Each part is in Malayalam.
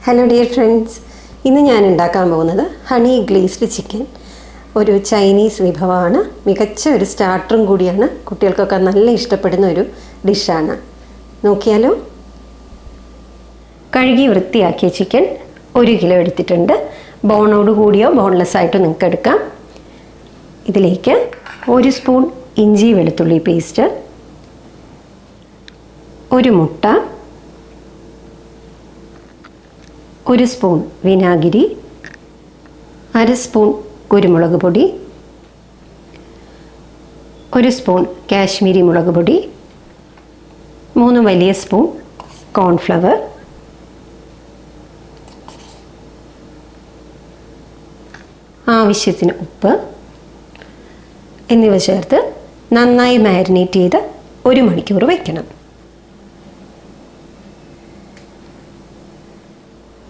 ഹലോ ഡിയർ ഫ്രണ്ട്സ്, ഇന്ന് ഞാൻ ഉണ്ടാക്കാൻ പോകുന്നത് ഹണി ഗ്ലേസ്ഡ് ചിക്കൻ. ഒരു ചൈനീസ് വിഭവമാണ്. മികച്ച ഒരു സ്റ്റാർട്ടറും കൂടിയാണ്. കുട്ടികൾക്കൊക്കെ നല്ല ഇഷ്ടപ്പെടുന്ന ഒരു ഡിഷാണ്. നോക്കിയാലോ. കഴുകി വൃത്തിയാക്കിയ ചിക്കൻ 1 കിലോ എടുത്തിട്ടുണ്ട്. ബോണോട് കൂടിയോ ബോൺലെസ് ആയിട്ടോ നിങ്ങൾക്ക് എടുക്കാം. ഇതിലേക്ക് 1 സ്പൂൺ ഇഞ്ചി വെളുത്തുള്ളി പേസ്റ്റ്, 1 മുട്ട, 1 സ്പൂൺ വിനാഗിരി, 1/2 സ്പൂൺ കുരുമുളക് പൊടി, 1 സ്പൂൺ കാശ്മീരി മുളക് പൊടി, 3 വലിയ സ്പൂൺ കോൺഫ്ലവർ, ആവശ്യത്തിന് ഉപ്പ് എന്നിവ ചേർത്ത് നന്നായി മാരിനേറ്റ് ചെയ്ത് 1 മണിക്കൂർ വയ്ക്കണം.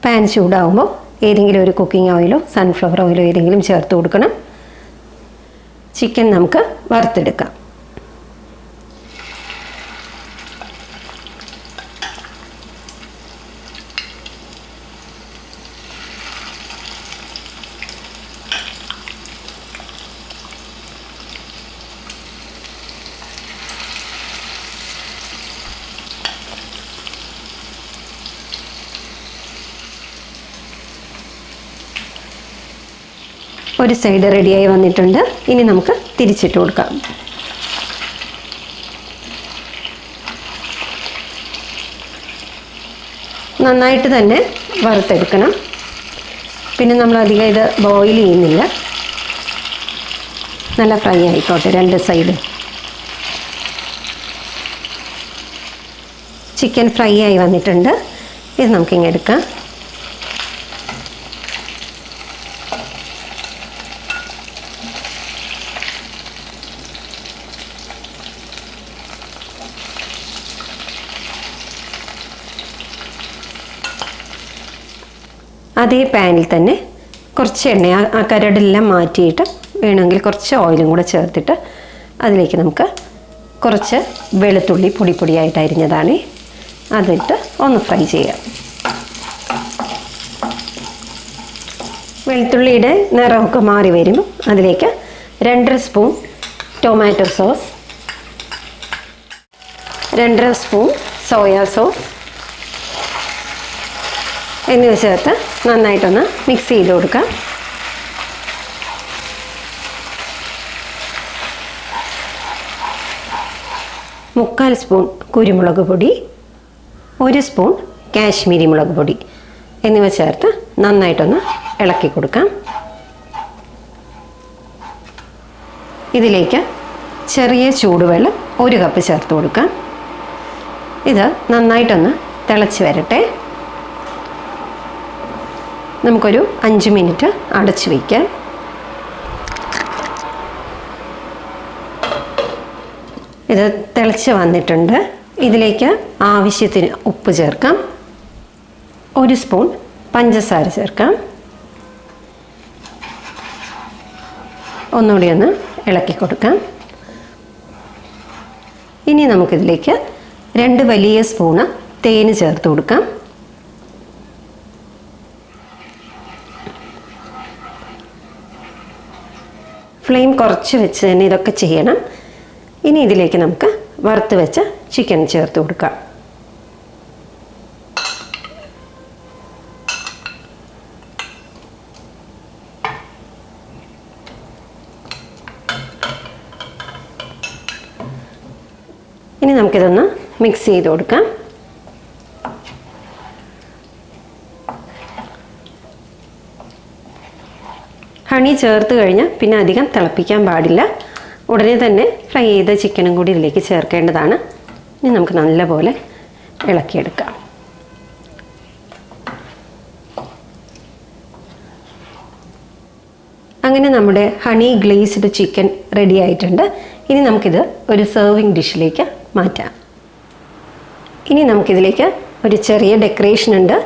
പാൻ ചൂടാവുമ്പോൾ ഏതെങ്കിലും ഒരു കുക്കിംഗ് ഓയിലോ സൺഫ്ലവർ ഓയിലോ ഏതെങ്കിലും ചേർത്ത് കൊടുക്കണം. ചിക്കൻ നമുക്ക് വറുത്തെടുക്കാം. ഒരു സൈഡ് റെഡിയായി വന്നിട്ടുണ്ട്. ഇനി നമുക്ക് തിരിച്ചിട്ട് കൊടുക്കാം. നന്നായിട്ട് തന്നെ വറുത്തെടുക്കണം. പിന്നെ നമ്മൾ അധികം ഇത് ബോയിൽ ചെയ്യുന്നില്ല. നല്ല ഫ്രൈ ആയിക്കോട്ടെ 2 സൈഡ്. ചിക്കൻ ഫ്രൈ ആയി വന്നിട്ടുണ്ട്. ഇത് നമുക്കിങ്ങനെ എടുക്കാം. അതേ പാനിൽ തന്നെ കുറച്ച് എണ്ണ, ആ കരടെല്ലാം മാറ്റിയിട്ട് വേണമെങ്കിൽ കുറച്ച് ഓയിലും കൂടെ ചേർത്തിട്ട് അതിലേക്ക് നമുക്ക് കുറച്ച് വെളുത്തുള്ളി പൊടിയായിട്ട് അരിഞ്ഞതാണ് അതിട്ട് ഒന്ന് ഫ്രൈ ചെയ്യാം. വെളുത്തുള്ളിയുടെ നിറമൊക്കെ മാറി വരുമ്പോൾ അതിലേക്ക് 2.5 spoon tomato sauce, 2.5 spoon soya sauce എന്നിവ ചേർത്ത് നന്നായിട്ടൊന്ന് മിക്സ് ചെയ്ത് കൊടുക്കാം. മുക്കാൽ സ്പൂൺ കുരുമുളക് പൊടി, 1 സ്പൂൺ കാശ്മീരി മുളക് പൊടി എന്നിവ ചേർത്ത് നന്നായിട്ടൊന്ന് ഇളക്കി കൊടുക്കാം. ഇതിലേക്ക് ചെറിയ ചൂടുവെള്ളം 1 കപ്പ് ചേർത്ത് കൊടുക്കാം. ഇത് നന്നായിട്ടൊന്ന് തിളച്ച് വരട്ടെ. നമുക്കൊരു 5 മിനിറ്റ് അടച്ചു വയ്ക്കാം. ഇത് തിളച്ച് വന്നിട്ടുണ്ട്. ഇതിലേക്ക് ആവശ്യത്തിന് ഉപ്പ് ചേർക്കാം. 1 സ്പൂൺ പഞ്ചസാര ചേർക്കാം. ഒന്നുകൂടി ഒന്ന് ഇളക്കി കൊടുക്കാം. ഇനി നമുക്കിതിലേക്ക് 2 വലിയ സ്പൂണ് തേന് ചേർത്ത് കൊടുക്കാം. ഫ്ലെയിം കുറച്ച് വെച്ച് തന്നെ ഇതൊക്കെ ചെയ്യണം. ഇനി ഇതിലേക്ക് നമുക്ക് വറുത്ത് വെച്ച ചിക്കൻ ചേർത്ത് കൊടുക്കാം. ഇനി നമുക്കിതൊന്ന് മിക്സ് ചെയ്ത് കൊടുക്കാം. ഹണി ചേർത്ത് കഴിഞ്ഞാൽ പിന്നെ അധികം തിളപ്പിക്കാൻ പാടില്ല. ഉടനെ തന്നെ ഫ്രൈ ചെയ്ത ചിക്കനും കൂടി ഇതിലേക്ക് ചേർക്കേണ്ടതാണ്. ഇനി നമുക്ക് നല്ലപോലെ ഇളക്കിയെടുക്കാം. അങ്ങനെ നമ്മുടെ ഹണി ഗ്ലേസ്ഡ് ചിക്കൻ റെഡി ആയിട്ടുണ്ട്. ഇനി നമുക്കിത് ഒരു സെർവിങ് ഡിഷിലേക്ക് മാറ്റാം. ഇനി നമുക്കിതിലേക്ക് ഒരു ചെറിയ ഡെക്കറേഷൻ ഉണ്ട്.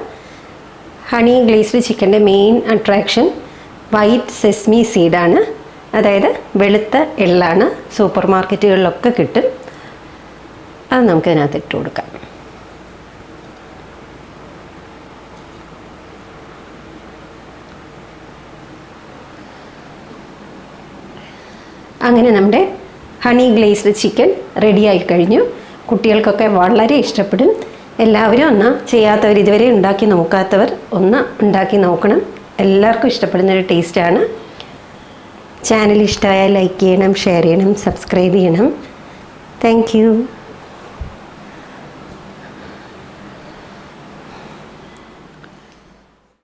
ഹണി ഗ്ലേസ്ഡ് ചിക്കൻ്റെ മെയിൻ അട്രാക്ഷൻ വൈറ്റ് സെസ്മി സീഡാണ്. അതായത് വെളുത്ത എള്ളാണ്. സൂപ്പർ മാർക്കറ്റുകളിലൊക്കെ കിട്ടും. അത് നമുക്കതിനകത്ത് ഇട്ട് കൊടുക്കാം. അങ്ങനെ നമ്മുടെ ഹണി ഗ്ലേസ്ഡ് ചിക്കൻ റെഡിയായി കഴിഞ്ഞു. കുട്ടികൾക്കൊക്കെ വളരെ ഇഷ്ടപ്പെടും. എല്ലാവരും ഒന്ന് ചെയ്യാത്തവർ, ഇതുവരെ ഉണ്ടാക്കി നോക്കാത്തവർ ഒന്ന് ഉണ്ടാക്കി നോക്കണം. എല്ലാവർക്കും ഇഷ്ടപ്പെടുന്നൊരു ടേസ്റ്റാണ്. ചാനൽ ഇഷ്ടമായാൽ ലൈക്ക് ചെയ്യണം, ഷെയർ ചെയ്യണം, സബ്സ്ക്രൈബ് ചെയ്യണം. Thank you.